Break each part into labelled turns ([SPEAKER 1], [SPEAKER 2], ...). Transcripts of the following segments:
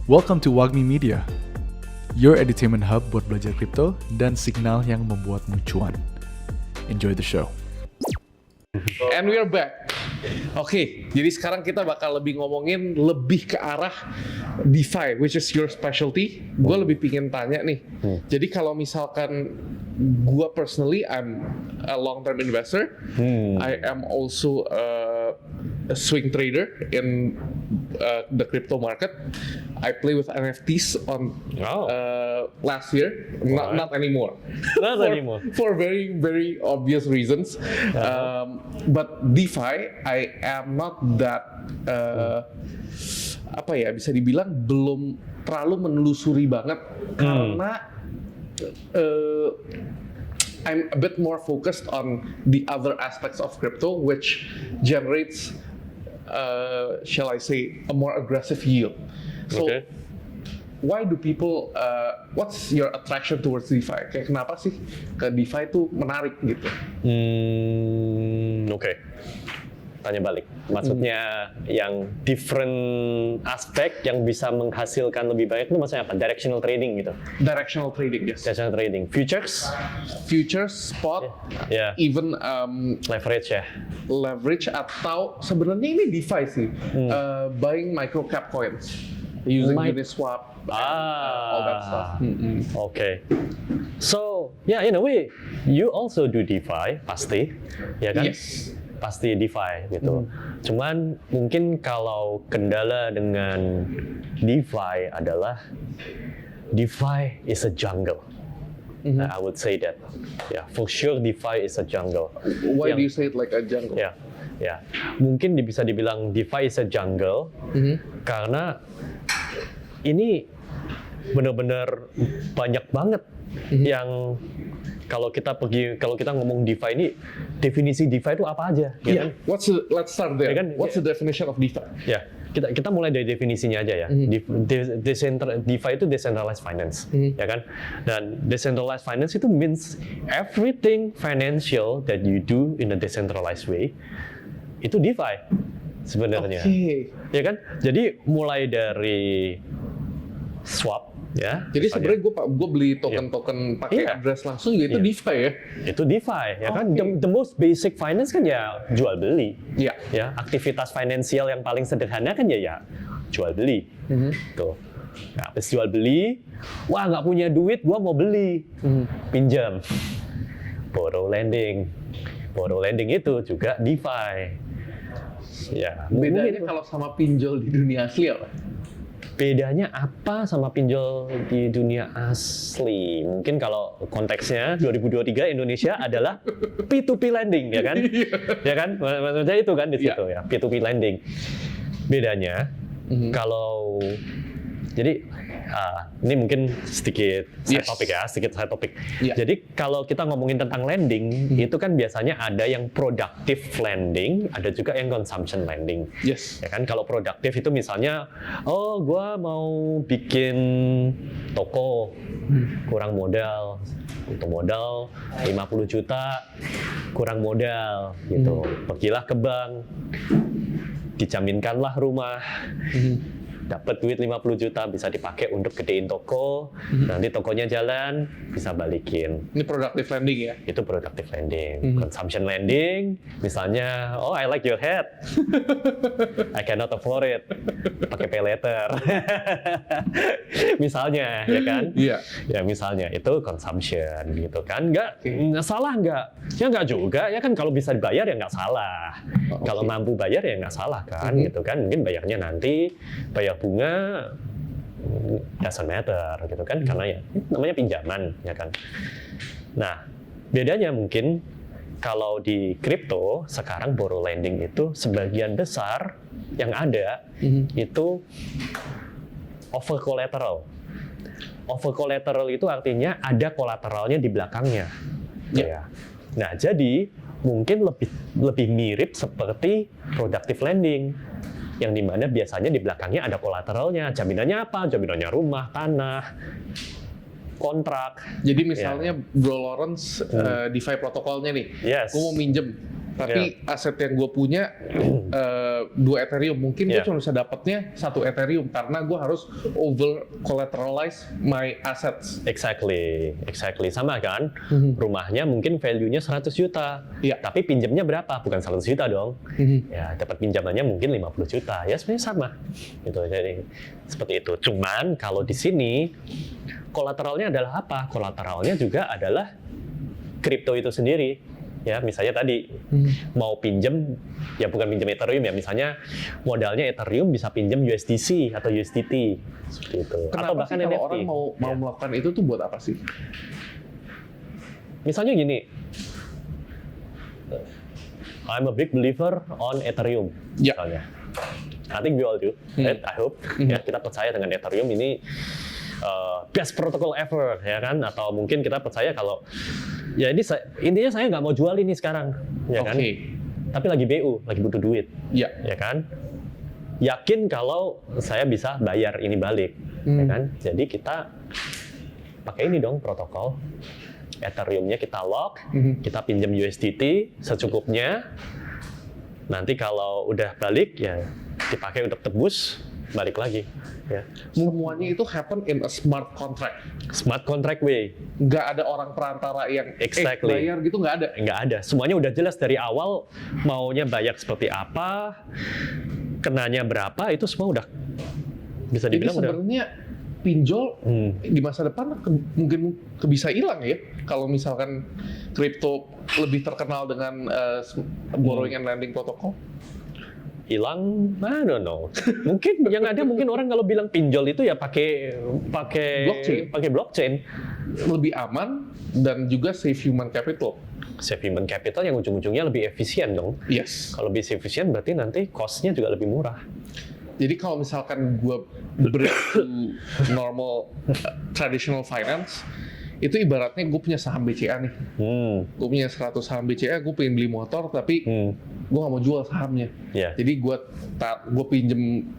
[SPEAKER 1] Welcome to Wagmi Media, your entertainment hub buat belajar kripto dan signal yang membuatmu cuan. Enjoy the show.
[SPEAKER 2] And we are back. Oke, jadi sekarang kita bakal lebih ngomongin lebih ke arah DeFi, which is your specialty. Gue lebih pingin tanya nih. Jadi kalau misalkan gue personally, I'm a long-term investor. I am also a swing trader in the crypto market. I play with NFTs on last year, not anymore.
[SPEAKER 3] Not anymore.
[SPEAKER 2] For very, very obvious reasons. But DeFi, I am not that bisa dibilang belum terlalu menelusuri banget karena I'm a bit more focused on the other aspects of crypto, which generates, shall I say, a more aggressive yield. So, why do people? What's your attraction towards DeFi? Kayak kenapa sih ke DeFi itu menarik gitu?
[SPEAKER 3] Oke. Tanya balik. Maksudnya yang different aspek yang bisa menghasilkan lebih banyak itu maksudnya apa? Directional trading gitu.
[SPEAKER 2] Directional trading, yes.
[SPEAKER 3] Directional trading. Futures,
[SPEAKER 2] spot,
[SPEAKER 3] even leverage ya.
[SPEAKER 2] Leverage atau sebenarnya ini DeFi sih. Buying micro cap coins using Uniswap, all that stuff.
[SPEAKER 3] Okay. So, in a way, you also do DeFi, pasti, ya kan?
[SPEAKER 2] Yes.
[SPEAKER 3] Pasti DeFi gitu. Cuman mungkin kalau kendala dengan DeFi adalah DeFi is a jungle. I would say that. Yeah, for sure DeFi is a jungle.
[SPEAKER 2] Why do you say it like a jungle?
[SPEAKER 3] Ya. Mungkin bisa dibilang DeFi is a jungle karena ini benar-benar banyak banget yang kalau kita ngomong DeFi ini, definisi DeFi itu apa aja?
[SPEAKER 2] Ya kan? Let's start there. What's the definition of DeFi?
[SPEAKER 3] Ya, kita mulai dari definisinya aja ya. DeFi itu decentralized finance, ya kan? Dan decentralized finance itu means everything financial that you do in a decentralized way itu DeFi sebenarnya. Ya kan? Jadi mulai dari swap. Ya,
[SPEAKER 2] jadi sebenarnya gue beli token pakai address langsung itu DeFi ya?
[SPEAKER 3] Itu DeFi ya kan? The most basic finance kan ya jual beli. Ya, aktivitas finansial yang paling sederhana kan ya jual beli. Tuh. Nah, habis jual beli, wah nggak punya duit, gua mau beli, pinjam, borrow lending itu juga DeFi. Ya,
[SPEAKER 2] bedanya kalau sama pinjol di dunia asli apa?
[SPEAKER 3] Bedanya apa sama pinjol di dunia asli? Mungkin kalau konteksnya 2023 Indonesia adalah P2P lending, ya kan? Ya kan? Maksudnya itu kan di situ ya, P2P lending. Bedanya kalau jadi ini mungkin sedikit side topic. Jadi kalau kita ngomongin tentang lending, itu kan biasanya ada yang productive lending, ada juga yang consumption lending.
[SPEAKER 2] Yes.
[SPEAKER 3] Ya kan, kalau produktif itu misalnya, gua mau bikin toko, kurang modal, untuk modal 50 juta, kurang modal, gitu. Pergilah ke bank, dijaminkanlah rumah. Dapat duit 50 juta bisa dipakai untuk gedein toko, nanti tokonya jalan, bisa balikin.
[SPEAKER 2] Ini productive lending ya?
[SPEAKER 3] Itu productive lending. Consumption lending, misalnya, I like your hat, I cannot afford it, pakai pay later. Misalnya, ya kan?
[SPEAKER 2] Iya.
[SPEAKER 3] Ya misalnya, itu consumption gitu kan. Nggak salah nggak? Ya nggak juga, ya kan kalau bisa dibayar ya nggak salah. Kalau mampu bayar ya nggak salah kan, gitu kan. Mungkin bayarnya nanti, bayar bunga doesn't matter gitu kan, karena ya namanya pinjaman ya kan. Nah, bedanya mungkin kalau di kripto sekarang borrow lending itu sebagian besar yang ada itu over collateral. Over collateral itu artinya ada kolateralnya di belakangnya. Ya. Nah, jadi mungkin lebih mirip seperti productive lending, yang dimana biasanya di belakangnya ada kolateralnya. Jaminannya apa? Jaminannya rumah, tanah, kontrak.
[SPEAKER 2] Jadi misalnya Bro Lawrence DeFi protokolnya nih, gue mau minjem tapi aset yang gue punya 2 Ethereum, mungkin gue
[SPEAKER 3] Yeah.
[SPEAKER 2] cuma bisa dapatnya 1 Ethereum karena gue harus over collateralize my assets.
[SPEAKER 3] Exactly. Sama kan? Rumahnya mungkin value-nya 100 juta.
[SPEAKER 2] Iya.
[SPEAKER 3] Tapi pinjamnya berapa? Bukan 100 juta dong. Ya, dapat pinjamannya mungkin 50 juta. Ya sebenarnya sama. Gitu. Jadi seperti itu. Cuman kalau di sini kolateralnya adalah apa? Kolateralnya juga adalah kripto itu sendiri. Ya, misalnya tadi mau pinjam, ya bukan pinjam Ethereum ya, misalnya modalnya Ethereum bisa pinjam USDC atau USDT seperti itu. Atau
[SPEAKER 2] Kenapa
[SPEAKER 3] bahkan
[SPEAKER 2] sih kalau
[SPEAKER 3] NFT.
[SPEAKER 2] orang mau
[SPEAKER 3] Ya.
[SPEAKER 2] melakukan itu tuh buat apa sih?
[SPEAKER 3] Misalnya gini, I'm a big believer on Ethereum.
[SPEAKER 2] Ya.
[SPEAKER 3] Misalnya. I think we all do, right? I hope. Ya, kita percaya dengan Ethereum ini best protocol ever, ya kan? Atau mungkin kita percaya kalau ya ini intinya saya nggak mau jual ini sekarang, ya kan? Tapi lagi BU, lagi butuh duit,
[SPEAKER 2] Ya.
[SPEAKER 3] ya kan? Yakin kalau saya bisa bayar ini balik, ya kan? Jadi kita pakai ini dong protokol. Ethereum-nya kita lock, kita pinjam USDT secukupnya. Nanti kalau udah balik ya dipakai untuk tebus, balik lagi. Ya.
[SPEAKER 2] Semuanya itu happen in a smart contract.
[SPEAKER 3] Smart contract way,
[SPEAKER 2] Nggak ada orang perantara yang
[SPEAKER 3] Exactly.
[SPEAKER 2] bayar gitu, nggak ada.
[SPEAKER 3] nggak ada. Semuanya udah jelas dari awal maunya bayar seperti apa, kenanya berapa, itu semua udah bisa
[SPEAKER 2] Jadi
[SPEAKER 3] dibilang udah.
[SPEAKER 2] sebenarnya pinjol di masa depan mungkin bisa hilang ya kalau misalkan kripto lebih terkenal dengan borrowing and lending protocol.
[SPEAKER 3] Hilang, I don't know. Mungkin yang ada mungkin orang kalau bilang pinjol itu ya pakai blockchain.
[SPEAKER 2] Lebih aman dan juga save human capital.
[SPEAKER 3] Save human capital yang ujung-ujungnya lebih efisien dong.
[SPEAKER 2] Yes.
[SPEAKER 3] Kalau lebih efisien berarti nanti cost-nya juga lebih murah.
[SPEAKER 2] Jadi kalau misalkan gue break to normal traditional finance, itu ibaratnya gue punya saham BCA nih. Gue punya 100 saham BCA, gue pengen beli motor tapi gue nggak mau jual sahamnya.
[SPEAKER 3] Yeah.
[SPEAKER 2] Jadi gue pinjem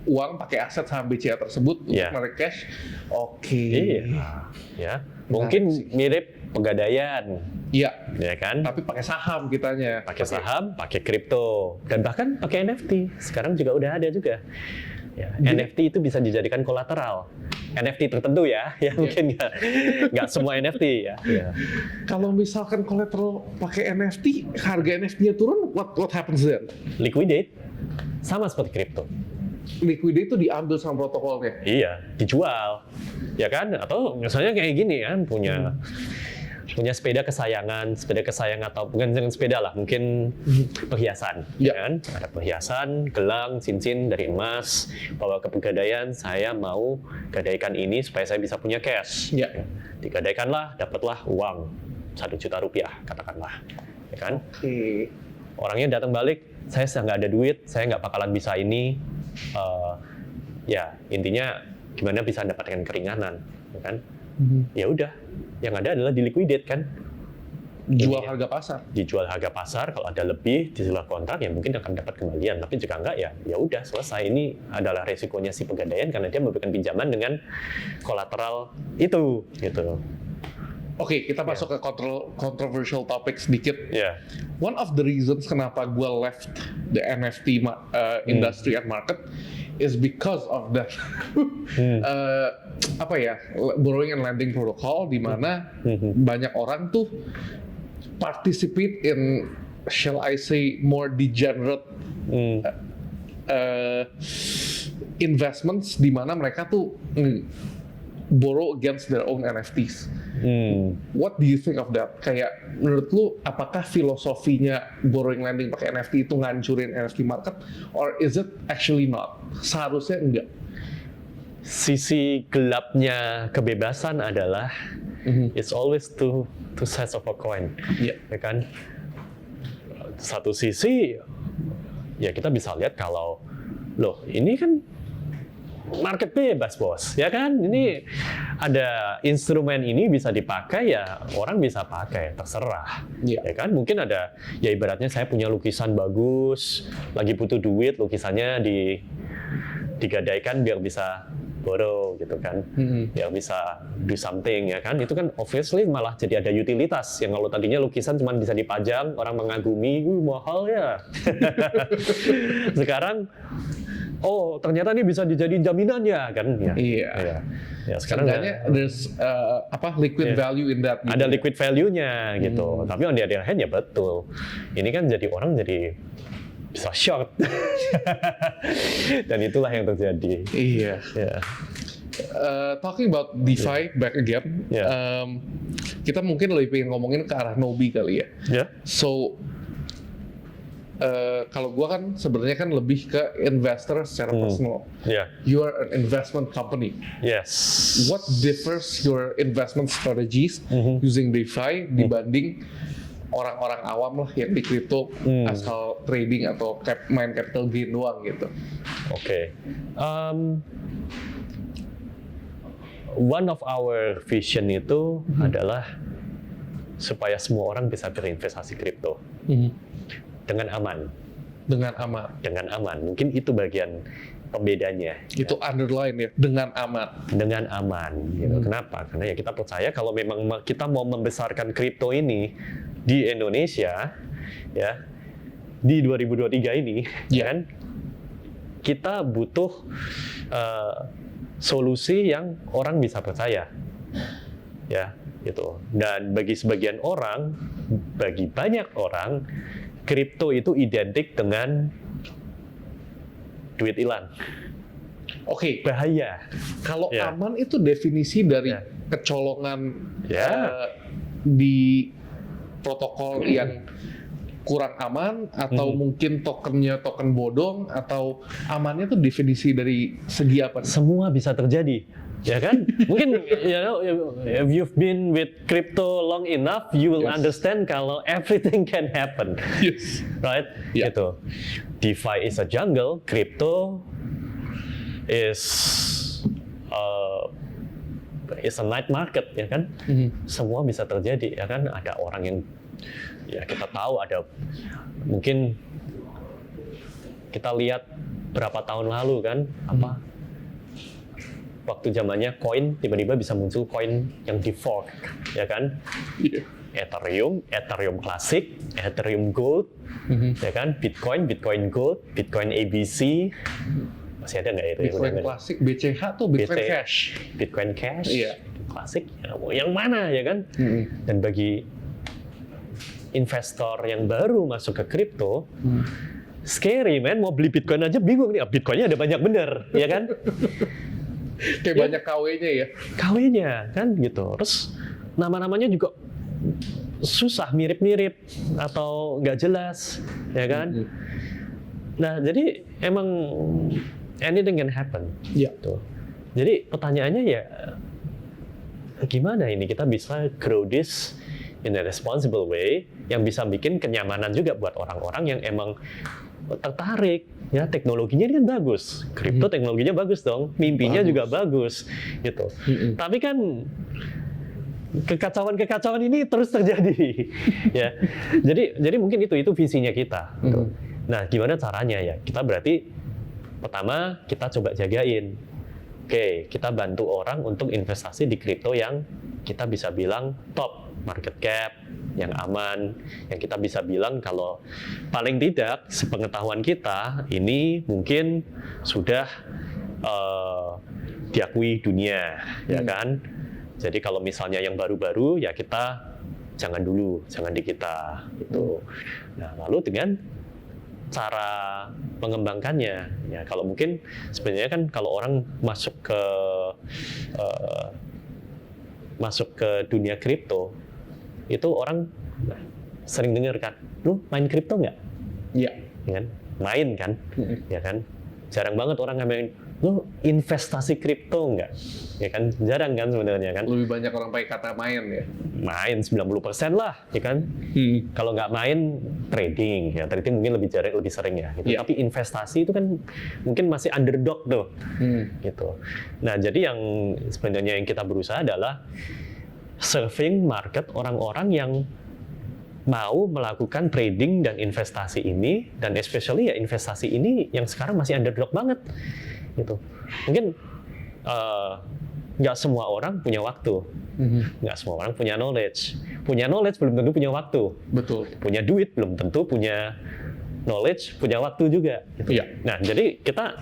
[SPEAKER 2] uang pakai aset saham BCA tersebut untuk
[SPEAKER 3] Yeah.
[SPEAKER 2] narik cash. Oke.
[SPEAKER 3] Iya. Ya. Mungkin mirip pegadaian,
[SPEAKER 2] Iya.
[SPEAKER 3] ya kan?
[SPEAKER 2] Tapi pakai saham kitanya.
[SPEAKER 3] Pakai saham, pakai kripto, dan bahkan pakai NFT. Sekarang juga udah ada juga. Ya, NFT itu bisa dijadikan kolateral. NFT tertentu ya, mungkin nggak semua NFT ya.
[SPEAKER 2] Kalau misalkan collateral pakai NFT, harga NFT-nya turun, what happens then?
[SPEAKER 3] Liquidate, sama seperti kripto.
[SPEAKER 2] Liquidity itu diambil sama protokolnya.
[SPEAKER 3] Iya, dijual, ya kan? Atau misalnya kayak gini kan, punya sepeda kesayangan atau bukan dengan sepeda lah, mungkin perhiasan,
[SPEAKER 2] Ya.
[SPEAKER 3] kan? Ada perhiasan, gelang, cincin dari emas, bawa ke pegadaian, saya mau gadaikan ini supaya saya bisa punya cash.
[SPEAKER 2] Ya.
[SPEAKER 3] Digadaikanlah, dapatlah uang 1 juta rupiah, katakanlah, ya kan?
[SPEAKER 2] Oke.
[SPEAKER 3] Orangnya datang balik, saya nggak ada duit, saya nggak bakalan bisa ini. Ya intinya gimana bisa mendapatkan keringanan, ya kan? Ya udah, yang ada adalah diliquidate kan,
[SPEAKER 2] Jual harga pasar.
[SPEAKER 3] dijual harga pasar. Kalau ada lebih di luar kontrak ya mungkin akan dapat kembalian, tapi jika enggak ya udah selesai. Ini adalah resikonya si pegadaian karena dia memberikan pinjaman dengan kolateral itu, gitu.
[SPEAKER 2] Oke, kita masuk ke controversial topic sedikit.
[SPEAKER 3] Ya,
[SPEAKER 2] One of the reasons kenapa gue left the NFT industry and market is because of that borrowing and lending protocol, di mana banyak orang tuh participate in, shall I say, more degenerate investments, di mana mereka tuh borrow against their own NFTs. What do you think of that? Kayak menurut lu apakah filosofinya borrowing lending pakai NFT itu ngancurin NFT market, or is it actually not? Seharusnya enggak.
[SPEAKER 3] sisi gelapnya kebebasan adalah it's always two sides of a coin,
[SPEAKER 2] Iya.
[SPEAKER 3] ya kan? Satu sisi ya kita bisa lihat kalau loh ini kan market bebas bos, ya kan? Ini ada instrumen ini bisa dipakai ya orang bisa pakai, terserah,
[SPEAKER 2] Iya.
[SPEAKER 3] ya kan? Mungkin ada ya ibaratnya saya punya lukisan bagus, lagi butuh duit, lukisannya digadaikan biar bisa borrow gitu kan, ya bisa do something ya kan, itu kan obviously malah jadi ada utilitas yang kalau tadinya lukisan cuma bisa dipajang, orang mengagumi, mahal ya. Sekarang, oh ternyata ini bisa dijadiin jaminannya kan, ya.
[SPEAKER 2] Iya.
[SPEAKER 3] Ya sekarang
[SPEAKER 2] there's liquid value in that.
[SPEAKER 3] Ada liquid value-nya gitu. Tapi on the other hand ya betul. Ini kan jadi orang jadi bisa short. Dan itulah yang terjadi.
[SPEAKER 2] Iya.
[SPEAKER 3] Ya.
[SPEAKER 2] Talking about DeFi back again, kita mungkin lebih pengen ngomongin ke arah Nobi kali ya.
[SPEAKER 3] Ya.
[SPEAKER 2] So kalau gua kan sebenarnya kan lebih ke investor secara personal.
[SPEAKER 3] Yeah.
[SPEAKER 2] You are an investment company.
[SPEAKER 3] Yes.
[SPEAKER 2] What differs your investment strategies using DeFi dibanding orang-orang awam lah yang di crypto asal trading atau main capital gain doang gitu?
[SPEAKER 3] Oke. One of our vision itu adalah supaya semua orang bisa berinvestasi kripto dengan aman.
[SPEAKER 2] Dengan aman.
[SPEAKER 3] Dengan aman. Mungkin itu bagian pembedanya.
[SPEAKER 2] Itu underline ya, dengan aman.
[SPEAKER 3] Dengan aman. Gitu. Kenapa? Karena ya kita percaya kalau memang kita mau membesarkan kripto ini di Indonesia, ya di 2023 ini, kan kita butuh solusi yang orang bisa percaya, ya gitu. Dan bagi sebagian orang, bagi banyak orang, kripto itu identik dengan duit hilang.
[SPEAKER 2] Oke.
[SPEAKER 3] Bahaya.
[SPEAKER 2] Kalau aman itu definisi dari kecolongan di protokol yang kurang aman, atau mungkin tokennya token bodong, atau amannya itu definisi dari segi apa?
[SPEAKER 3] Semua bisa terjadi, ya kan? Mungkin if you've been with crypto long enough, you will understand kalau everything can happen, right? Gitu. DeFi is a jungle, crypto is a night market, ya kan? Semua bisa terjadi, ya kan? Ada orang yang ya kita tahu ada, mungkin kita lihat berapa tahun lalu kan, waktu zamannya koin tiba-tiba bisa muncul koin yang di fork, ya kan? Ethereum klasik, Ethereum Gold, ya kan? Bitcoin Gold, Bitcoin ABC, masih ada nggak itu?
[SPEAKER 2] Bitcoin klasik, BCH tuh Bitcoin Cash.
[SPEAKER 3] Bitcoin Cash,
[SPEAKER 2] iya.
[SPEAKER 3] Klasik, yang mana ya kan? Dan bagi investor yang baru masuk ke kripto, scary man, mau beli Bitcoin aja bingung nih, Bitcoinnya ada banyak bener, ya kan?
[SPEAKER 2] Kayak banyak KW-nya ya?
[SPEAKER 3] KW-nya kan gitu, terus nama-namanya juga susah, mirip-mirip atau nggak jelas, ya kan? Nah jadi emang anything can happen. Gitu. Jadi pertanyaannya ya gimana ini kita bisa grow this in a responsible way yang bisa bikin kenyamanan juga buat orang-orang yang emang tertarik, ya teknologinya ini kan bagus, kripto teknologinya bagus dong, mimpinya juga bagus, gitu. Tapi kan kekacauan ini terus terjadi, ya. Jadi mungkin itu visinya kita. Gitu. Nah, gimana caranya ya? Kita berarti pertama kita coba jagain. Oke, kita bantu orang untuk investasi di kripto yang kita bisa bilang top market cap, yang aman, yang kita bisa bilang kalau paling tidak sepengetahuan kita ini mungkin sudah diakui dunia, ya kan? Jadi kalau misalnya yang baru-baru ya kita jangan dulu, jangan di kita gitu. Nah, lalu dengan cara mengembangkannya, ya kalau mungkin sebenarnya kan kalau orang masuk ke dunia kripto itu orang sering dengar kan, lu main kripto nggak?
[SPEAKER 2] Iya.
[SPEAKER 3] Kan? Main kan, ya kan? Jarang banget orang ngomongin, lu investasi kripto nggak? Ya kan, jarang kan sebenarnya kan?
[SPEAKER 2] Lebih banyak orang pakai kata main ya?
[SPEAKER 3] Main 90% lah, ya kan? Kalau nggak main, trading. Ya, trading mungkin lebih sering ya. Gitu. Tapi investasi itu kan mungkin masih underdog tuh. Gitu. Nah, jadi yang sebenarnya yang kita berusaha adalah serving market orang-orang yang mau melakukan trading dan investasi ini, dan especially ya investasi ini yang sekarang masih underdog banget gitu. Mungkin nggak semua orang punya waktu, nggak semua orang punya knowledge belum tentu punya waktu,
[SPEAKER 2] Betul.
[SPEAKER 3] punya duit belum tentu punya knowledge, punya waktu juga. Gitu.
[SPEAKER 2] Iya.
[SPEAKER 3] Nah, jadi kita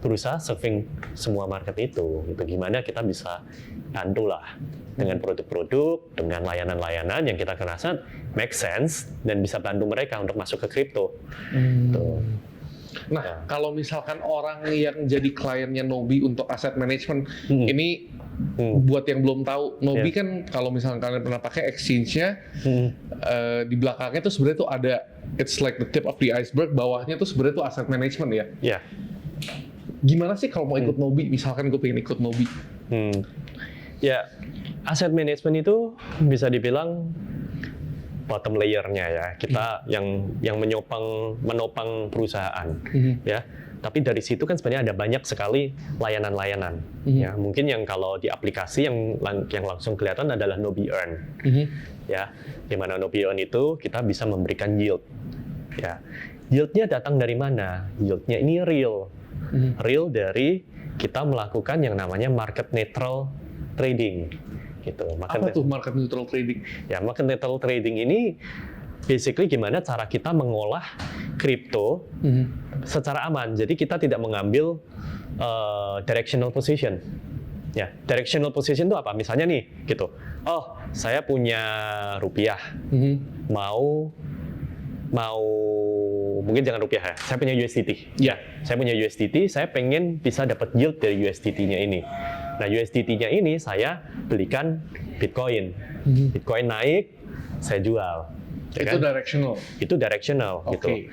[SPEAKER 3] berusaha serving semua market itu. Gitu. Gimana kita bisa bantu lah dengan produk-produk, dengan layanan-layanan yang kita rasa make sense dan bisa bantu mereka untuk masuk ke kripto. Tuh.
[SPEAKER 2] Nah, kalau misalkan orang yang jadi kliennya Nobi untuk asset management, ini buat yang belum tahu, Nobi kan kalau misalkan kalian pernah pakai exchange-nya, di belakangnya tuh sebenarnya tuh ada, it's like the tip of the iceberg, bawahnya tuh sebenarnya tuh asset management ya.
[SPEAKER 3] Ya.
[SPEAKER 2] Gimana sih kalau mau ikut Nobi, misalkan gue pengen ikut Nobi?
[SPEAKER 3] Ya, asset management itu bisa dibilang bottom layer-nya ya. Kita yang menopang perusahaan, ya. Tapi dari situ kan sebenarnya ada banyak sekali layanan-layanan. Ya, mungkin yang kalau di aplikasi yang langsung kelihatan adalah Nobi Earn. Ya, di mana Nobi Earn itu kita bisa memberikan yield. Ya, yieldnya datang dari mana? Yieldnya ini real. Real dari kita melakukan yang namanya market neutral trading. Gitu.
[SPEAKER 2] Apa tuh market neutral trading?
[SPEAKER 3] Ya, market neutral trading ini basically gimana cara kita mengolah kripto secara aman. Jadi kita tidak mengambil directional position. Ya, directional position itu apa? Misalnya nih, gitu. Oh, saya punya rupiah, mau mungkin jangan rupiah ya. Saya punya USDT.
[SPEAKER 2] Ya.
[SPEAKER 3] Saya punya USDT. Saya pengen bisa dapat yield dari USDT-nya ini. Nah, USDT-nya ini saya belikan Bitcoin. Bitcoin naik, saya jual. Ya
[SPEAKER 2] Itu
[SPEAKER 3] kan?
[SPEAKER 2] directional.
[SPEAKER 3] Itu directional. Gitu.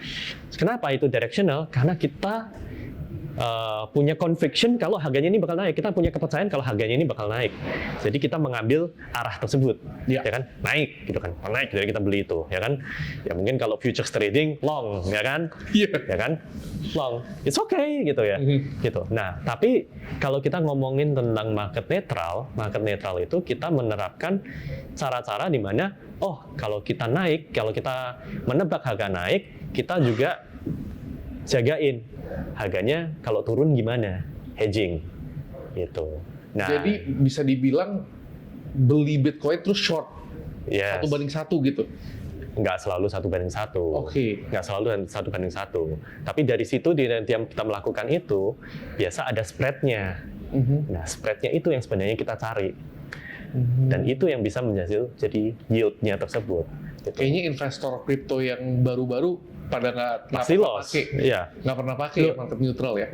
[SPEAKER 3] Kenapa itu directional? Karena kita punya conviction kalau harganya ini bakal naik. Kita punya kepercayaan kalau harganya ini bakal naik. Jadi kita mengambil arah tersebut, ya kan? Naik, gitu kan? Naik, jadi kita beli itu, ya kan? Ya mungkin kalau futures trading long, ya kan? Ya kan? Long, it's okay, gitu ya. Gitu. Nah, tapi kalau kita ngomongin tentang market netral itu kita menerapkan cara-cara di mana, oh kalau kita naik, kalau kita menebak harga naik, kita juga jagain harganya kalau turun gimana, hedging gitu. Nah,
[SPEAKER 2] jadi bisa dibilang beli Bitcoin terus short, 1:1 gitu.
[SPEAKER 3] Nggak selalu 1:1. Nggak selalu 1:1. Tapi dari situ di yang kita melakukan itu biasa ada spreadnya. Nah, spreadnya itu yang sebenarnya kita cari. Dan itu yang bisa menjadi jadi yieldnya tersebut. Gitu.
[SPEAKER 2] Kayaknya investor kripto yang baru-baru pada nggak
[SPEAKER 3] pasti
[SPEAKER 2] pernah
[SPEAKER 3] loss.
[SPEAKER 2] pakai, nggak pernah pakai market neutral ya?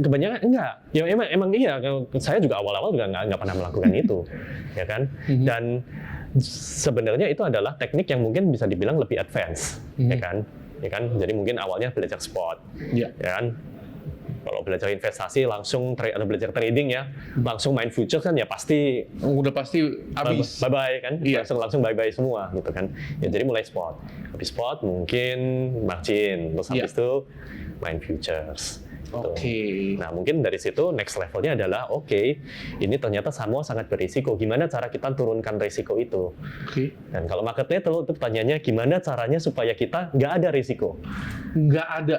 [SPEAKER 3] Kebanyakan enggak. Ya emang iya. Saya juga awal-awal juga nggak pernah melakukan itu, ya kan. Dan sebenarnya itu adalah teknik yang mungkin bisa dibilang lebih advance, ya kan. Jadi mungkin awalnya belajar spot, ya kan. Kalau belajar investasi langsung atau belajar trading ya, langsung main futures kan ya pasti
[SPEAKER 2] udah pasti habis.
[SPEAKER 3] Bye-bye kan, langsung bye-bye semua gitu kan. Ya jadi mulai spot. Habis spot mungkin margin, terus habis itu main futures. Gitu. Nah mungkin dari situ next levelnya adalah ini ternyata semua sangat berisiko. Gimana cara kita turunkan risiko itu? Dan kalau market neutral itu pertanyaannya gimana caranya supaya kita nggak ada risiko?
[SPEAKER 2] Nggak ada.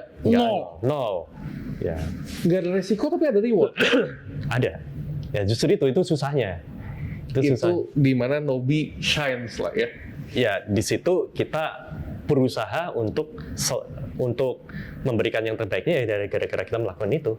[SPEAKER 3] Nol. Ya.
[SPEAKER 2] Nggak ada risiko tapi ada reward.
[SPEAKER 3] Ada. Ya justru itu susahnya.
[SPEAKER 2] Itu di mana Nobi shines lah ya.
[SPEAKER 3] Ya di situ kita berusaha untuk memberikan yang terbaiknya ya dari gara-gara kita melakukan itu.